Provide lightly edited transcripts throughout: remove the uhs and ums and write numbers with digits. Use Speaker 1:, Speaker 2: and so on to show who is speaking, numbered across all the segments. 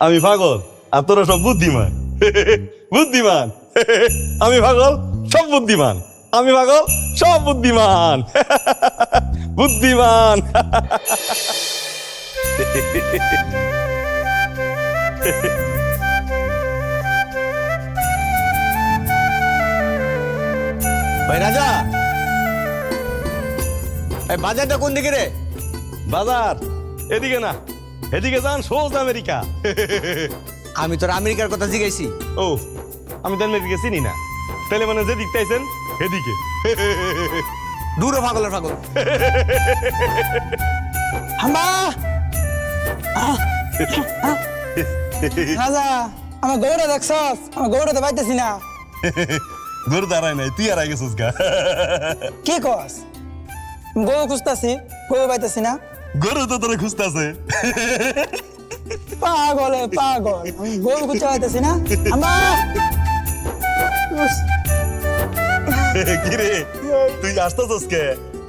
Speaker 1: আমি পাগল আর তোরা সব বুদ্ধিমান। বুদ্ধিমান। আমি পাগল সব বুদ্ধিমান। আমি পাগল সব বুদ্ধিমান। বুদ্ধিমান।
Speaker 2: ভাই রাজা, এই বাজারটা কোন দিকে রে?
Speaker 1: বাজার এদিকে না, এদিকে যান সোজ আমেরিকা।
Speaker 2: আমি তোর আমেরিকার কথা জিজ্ঞাসি।
Speaker 1: ও, আমি তো আমেরিকা চিনি না, তাহলে মানে যে দিকতে আইছেন এদিকে।
Speaker 2: দূরে পাগলের পাগল।
Speaker 3: হাম্বা রাজা, আমার গৌড়া দেখছস? আমার গৌড়াতে পাইতেছি না।
Speaker 1: গরু দাঁড়ায় নাই, তুই আর আগে গেছিস গা।
Speaker 3: কি কস? গরু খুঁজতাছি, গরু পাইতেছি না।
Speaker 1: গরু তো তোরা খুঁজতেছে।
Speaker 3: পাগলে পাগল, আমি গরু খুঁজতে পাইতেছি না। হাম্বা
Speaker 1: কিরে তুই আসতেছস কে?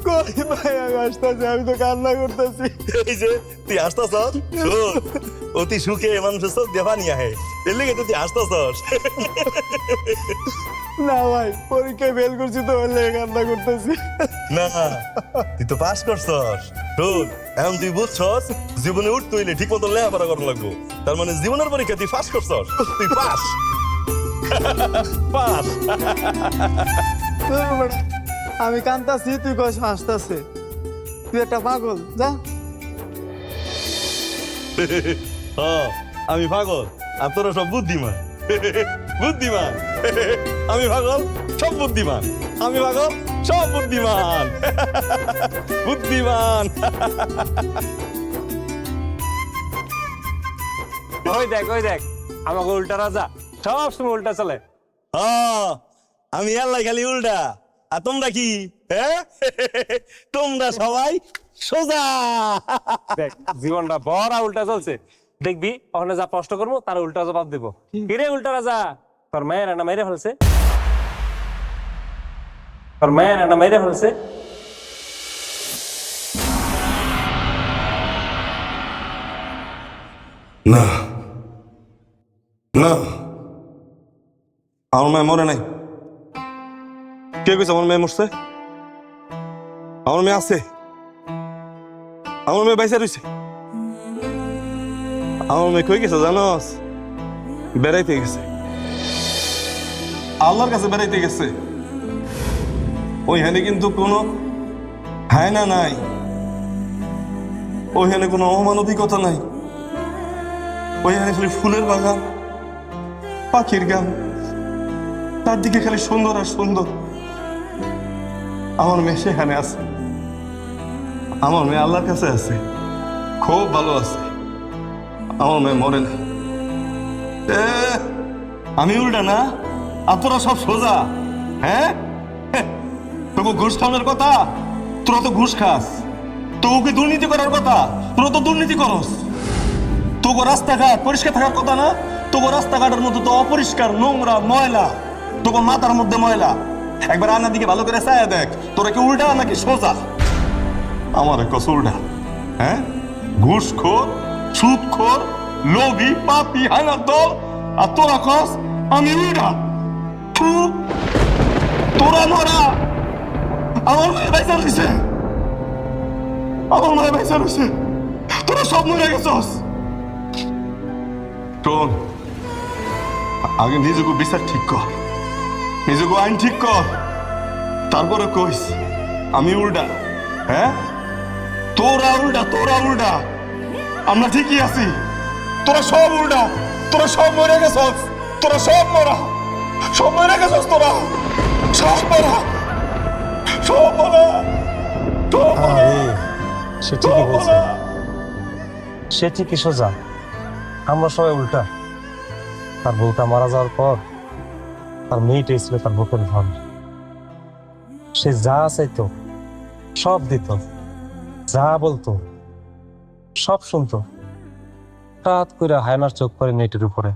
Speaker 3: কই ভাই, আমি আসতেছি, আমি তো কান্না করতেছি।
Speaker 1: এই যে তুই আসতেছস, অতি সুখে মানুষের চোখ দেওয়া নিয়ে আহে, এর লেগে তুই আসতেছস।
Speaker 3: না ভাই, পরীক্ষায় ফেল করছি তো, ওর লেগে কান্না করতেছি।
Speaker 1: না, তুই তো পাস করছস। শোন, এখন তুই বুঝছস জীবনে উঠতে হইলে ঠিক মতো লেখাপড়া করা লাগবো। তার মানে জীবনের পরীক্ষা তুই পাস করছস, তুই পাস। পাস।
Speaker 3: আমি কান্তাছি, তুই কস হাসতাছে। তুই একটা পাগল, যা।
Speaker 1: আমি পাগল আর তোরা সব বুদ্ধিমান। বুদ্ধিমান। আমি পাগল সব বুদ্ধিমান। আমি পাগল সব বুদ্ধিমান। বুদ্ধিমান।
Speaker 4: ওই দেখ আমাকে উল্টা রাজা, সব সময় উল্টা চলে।
Speaker 1: আমি আল্লাহ খালি উল্টা, আর তোমরা কি? হ্যাঁ, তোমরা সবাই সোজা।
Speaker 4: দেখ জীবনটা বড় উল্টা চলছে, দেখবি ওখানে যা প্রশ্ন করবো তার উল্টা জবাব দেবো। কিরে উল্টা রাজা, তোর মায়ের না মেরে ফেলছে? তোর মায়ের না মেরে ফেলছে?
Speaker 1: না না, আমার মেয়ে মরে নাই। কে কইছে আমার মেয়ে মরছে? আমার মেয়ে আছে, আমার মেয়ে বাইসা রইছে। আমার মেয়ে কই গেছে জানোস? বেড়াইতে গেছে, আল্লাহর কাছে বেড়াইতে গেছে। ওইখানে কিন্তু কোনো হায়না নাই, ওইখানে কোনো অমানবিকতা নাই। ওইখানে খালি ফুলের বাগান, পাখির গান, তার দিকে খালি সুন্দর আর সুন্দর। আমার মেয়ে সেখানে আছে, আমার মেয়ে আল্লাহর কাছে আছে, খুব ভালো আছে। আমার মেয়ে মরে না। আমি উল্টা না, আর তোরা সব সোজা। হ্যাঁ, তোকে ঘুষ খাওয়ানোর কথা, তোরা তো ঘুষ খাস। তোকে দুর্নীতি করার কথা, তোরা তো দুর্নীতি করস। তোকে রাস্তাঘাট পরিষ্কার থাকার কথা না, তোকে রাস্তাঘাটের মধ্যে তো অপরিষ্কার, নোংরা, ময়লা। তোকে মাথার মধ্যে ময়লা। একবার আনার দিকে ভালো করে চায়া দেখ, তোরা কি উল্টা নাকি সোজা? আমার কস উল্টা। হ্যাঁ, ঘুষখোর, সুদখোর, লোভী, পাপী, হানার দল, আর তোরা কস আমি উল্টা। তোরা মরা, আমার মায়ের বাইসা রয়েছে, আমার মায়ের বাইসা রয়েছে, তোরা সব মরে গেছস। শোন, আগে নিজেকে বিচার ঠিক কর, নিজেকে আইন ঠিক কর, তারপরে কইস আমি উল্টা। হ্যাঁ, তোরা উল্টা, তোরা উল্টা, আমরা ঠিকই আছি। তোরা সব উল্টা, তোরা সব মরে গেছস, তোরা সব মরা, সব মরে গেছস, তোরা সব মরা, সব মরা, সব মরা।
Speaker 4: সে ঠিকই বলছে, সে ঠিকই সোজা, আমরা সবাই উল্টা। তার বউটা মারা যাওয়ার পর তার মেয়েটাই ছিল তার বুকের ধন। সে যা চাইতো সব দিত, যা বলতো সব শুনতো। হঠাৎ করে হায়নার চোখ পড়ে মেয়েটির উপরে,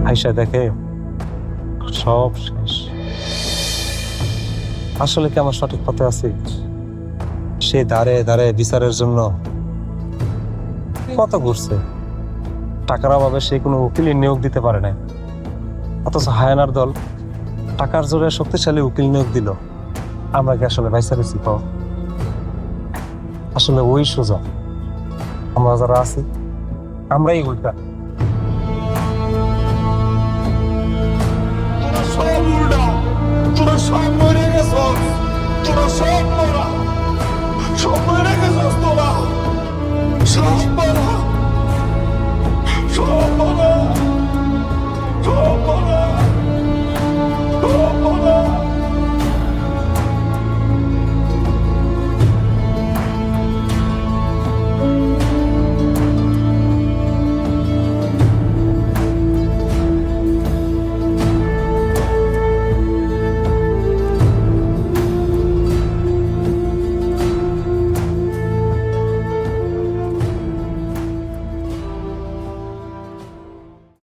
Speaker 4: আইসা দেখে সব শেষ। আসলে কি আমার সঠিক পথে আছি? সে দাঁড়ে দাঁড়ে বিচারের জন্য কত ঘুরছে, টাকার অভাবে সে কোনো উকিলের নিয়োগ দিতে পারে নাই, অথচ হায়ানার দল টাকার জোরে শক্তিশালী উকিল নিয়োগ দিল। আমরা কি আসলে ভাইসা বেশি পাও? আসলে ওই সোজা, আমরা যারা আছি আমরাই উল্টা।
Speaker 1: তোরা সব উল্টা, তোরা সব মরে গেছস, তোরা সব মরা, সব মরে গেছস তোরা, সব মরা।